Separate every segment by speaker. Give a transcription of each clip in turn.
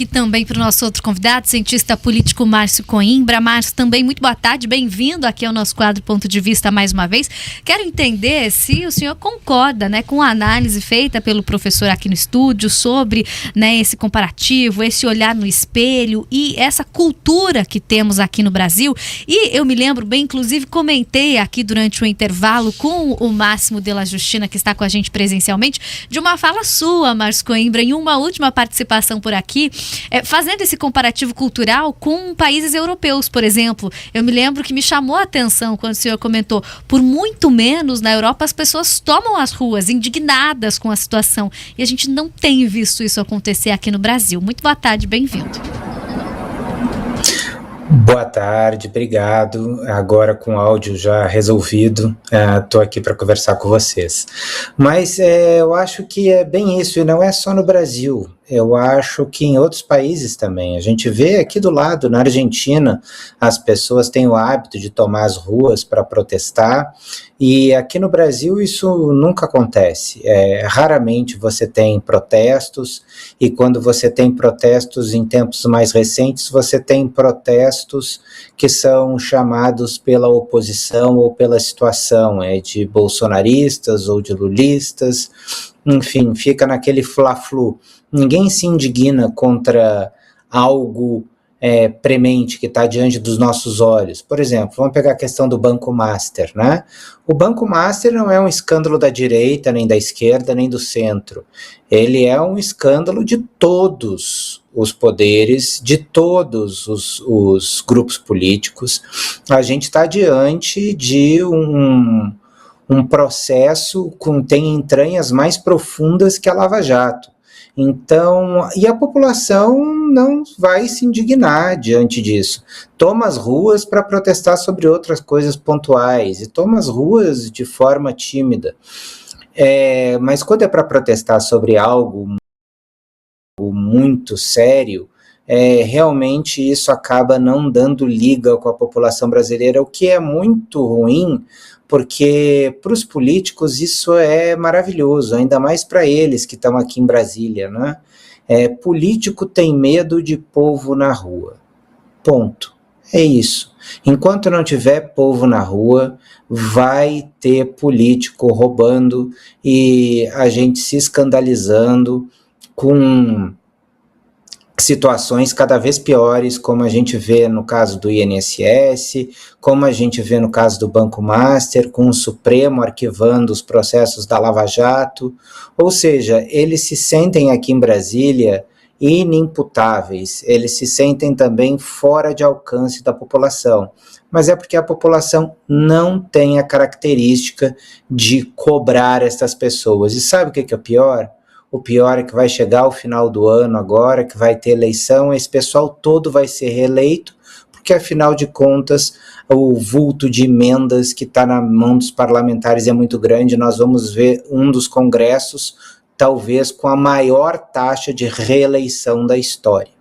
Speaker 1: E também para o nosso outro convidado, cientista político Márcio Coimbra. Márcio, também muito boa tarde, bem-vindo aqui ao nosso quadro Ponto de Vista mais uma vez. Quero entender se o senhor concorda, né, com a análise feita pelo professor aqui no estúdio sobre, né, esse comparativo, esse olhar no espelho e essa cultura que temos aqui no Brasil. E eu me lembro bem, inclusive comentei aqui durante o intervalo com o Máximo Della Justina, que está com a gente presencialmente, de uma fala sua, Márcio Coimbra, em uma última participação por aqui, fazendo esse comparativo cultural com países europeus, por exemplo. Eu me lembro que me chamou a atenção quando o senhor comentou, por muito menos na Europa as pessoas tomam as ruas indignadas com a situação, e a gente não tem visto isso acontecer aqui no Brasil. Muito boa tarde, bem-vindo.
Speaker 2: Boa tarde, obrigado. Agora com o áudio já resolvido, estou aqui para conversar com vocês. Mas eu acho que é bem isso, e não é só no Brasil. Eu acho que em outros países também. A gente vê aqui do lado, na Argentina, as pessoas têm o hábito de tomar as ruas para protestar, e aqui no Brasil isso nunca acontece. Raramente você tem protestos, e quando você tem protestos em tempos mais recentes, você tem protestos que são chamados pela oposição ou pela situação, de bolsonaristas ou de lulistas, enfim, fica naquele fla-flu. Ninguém se indigna contra algo premente que está diante dos nossos olhos. Por exemplo, vamos pegar a questão do Banco Master, né? O Banco Master não é um escândalo da direita, nem da esquerda, nem do centro. Ele é um escândalo de todos os poderes, de todos os grupos políticos. A gente está diante de um processo que tem entranhas mais profundas que a Lava Jato. Então, e a população não vai se indignar diante disso. Toma as ruas para protestar sobre outras coisas pontuais, e toma as ruas de forma tímida. Mas quando é para protestar sobre algo muito sério, realmente isso acaba não dando liga com a população brasileira, o que é muito ruim, porque para os políticos isso é maravilhoso, ainda mais para eles que estão aqui em Brasília, né? Político tem medo de povo na rua, ponto, é isso. Enquanto não tiver povo na rua, vai ter político roubando e a gente se escandalizando com situações cada vez piores, como a gente vê no caso do INSS, como a gente vê no caso do Banco Master, com o Supremo arquivando os processos da Lava Jato. Ou seja, eles se sentem aqui em Brasília inimputáveis, eles se sentem também fora de alcance da população, mas é porque a população não tem a característica de cobrar essas pessoas. E sabe o que é o pior? O pior é que vai chegar o final do ano agora, que vai ter eleição, esse pessoal todo vai ser reeleito, porque afinal de contas o vulto de emendas que está na mão dos parlamentares é muito grande. Nós vamos ver um dos congressos, talvez com a maior taxa de reeleição da história.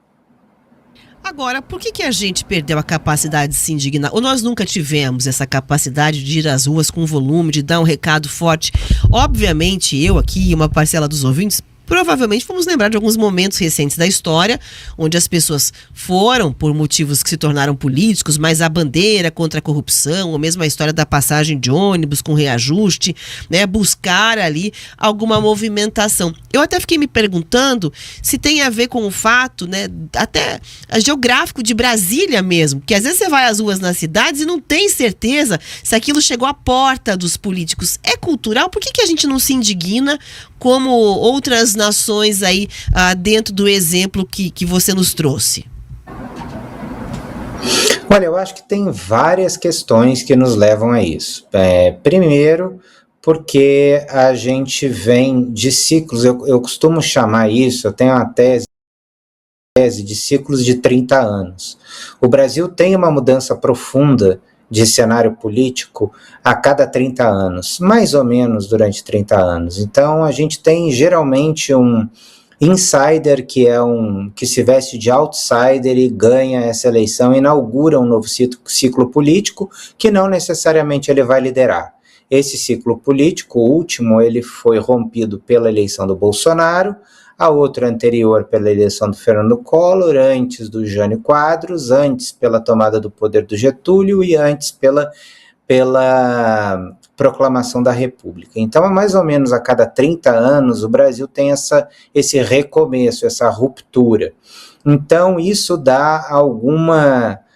Speaker 3: Agora, por que a gente perdeu a capacidade de se indignar? Ou nós nunca tivemos essa capacidade de ir às ruas com volume, de dar um recado forte? Obviamente, eu aqui e uma parcela dos ouvintes, provavelmente vamos lembrar de alguns momentos recentes da história, onde as pessoas foram por motivos que se tornaram políticos, mas a bandeira contra a corrupção, ou mesmo a história da passagem de ônibus com reajuste, né, buscar ali alguma movimentação. Eu até fiquei me perguntando se tem a ver com o fato, né, até geográfico de Brasília mesmo, que às vezes você vai às ruas nas cidades e não tem certeza se aquilo chegou à porta dos políticos. É cultural? Por que a gente não se indigna como outras nações aí dentro do exemplo que você nos trouxe?
Speaker 2: Olha, eu acho que tem várias questões que nos levam a isso. Primeiro, porque a gente vem de ciclos, eu costumo chamar isso, eu tenho uma tese de ciclos de 30 anos. O Brasil tem uma mudança profunda de cenário político a cada 30 anos, mais ou menos durante 30 anos. Então, a gente tem geralmente um insider que se veste de outsider e ganha essa eleição, inaugura um novo ciclo político que não necessariamente ele vai liderar. Esse ciclo político, o último, ele foi rompido pela eleição do Bolsonaro. a outra anterior pela eleição do Fernando Collor, antes do Jânio Quadros, antes pela tomada do poder do Getúlio e antes pela proclamação da República. Então, mais ou menos a cada 30 anos, o Brasil tem esse recomeço, essa ruptura. Então, isso dá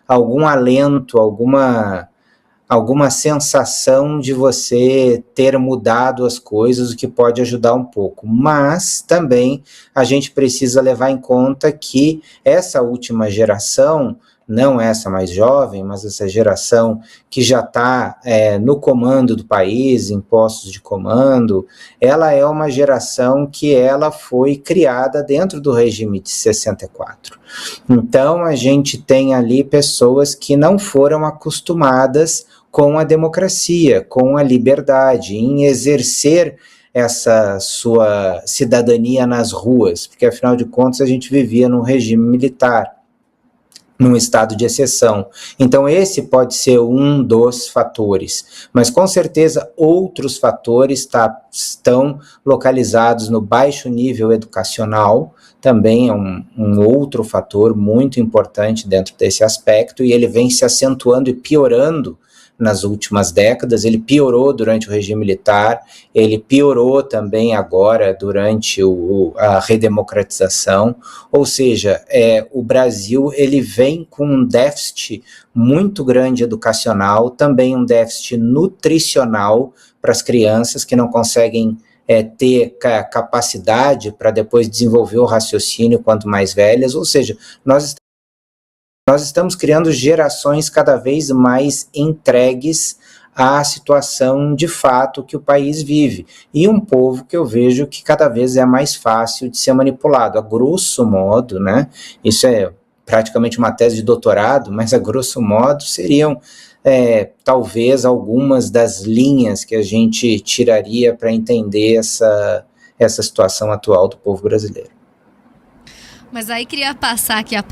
Speaker 2: algum alento, alguma sensação de você ter mudado as coisas, o que pode ajudar um pouco. Mas também a gente precisa levar em conta que essa última geração, não essa mais jovem, mas essa geração que já está no comando do país, em postos de comando, ela é uma geração que ela foi criada dentro do regime de 64. Então, a gente tem ali pessoas que não foram acostumadas com a democracia, com a liberdade, em exercer essa sua cidadania nas ruas, porque, afinal de contas, a gente vivia num regime militar, num estado de exceção. Então, esse pode ser um dos fatores, mas com certeza outros fatores estão localizados no baixo nível educacional, também é um outro fator muito importante dentro desse aspecto, e ele vem se acentuando e piorando nas últimas décadas. Ele piorou durante o regime militar, ele piorou também agora durante a redemocratização, ou seja, o Brasil ele vem com um déficit muito grande educacional, também um déficit nutricional para as crianças que não conseguem ter capacidade para depois desenvolver o raciocínio quanto mais velhas, ou seja, nós estamos criando gerações cada vez mais entregues à situação de fato que o país vive, e um povo que eu vejo que cada vez é mais fácil de ser manipulado. A grosso modo, né, isso é praticamente uma tese de doutorado, mas a grosso modo seriam talvez algumas das linhas que a gente tiraria para entender essa situação atual do povo brasileiro.
Speaker 1: Mas aí queria passar aqui a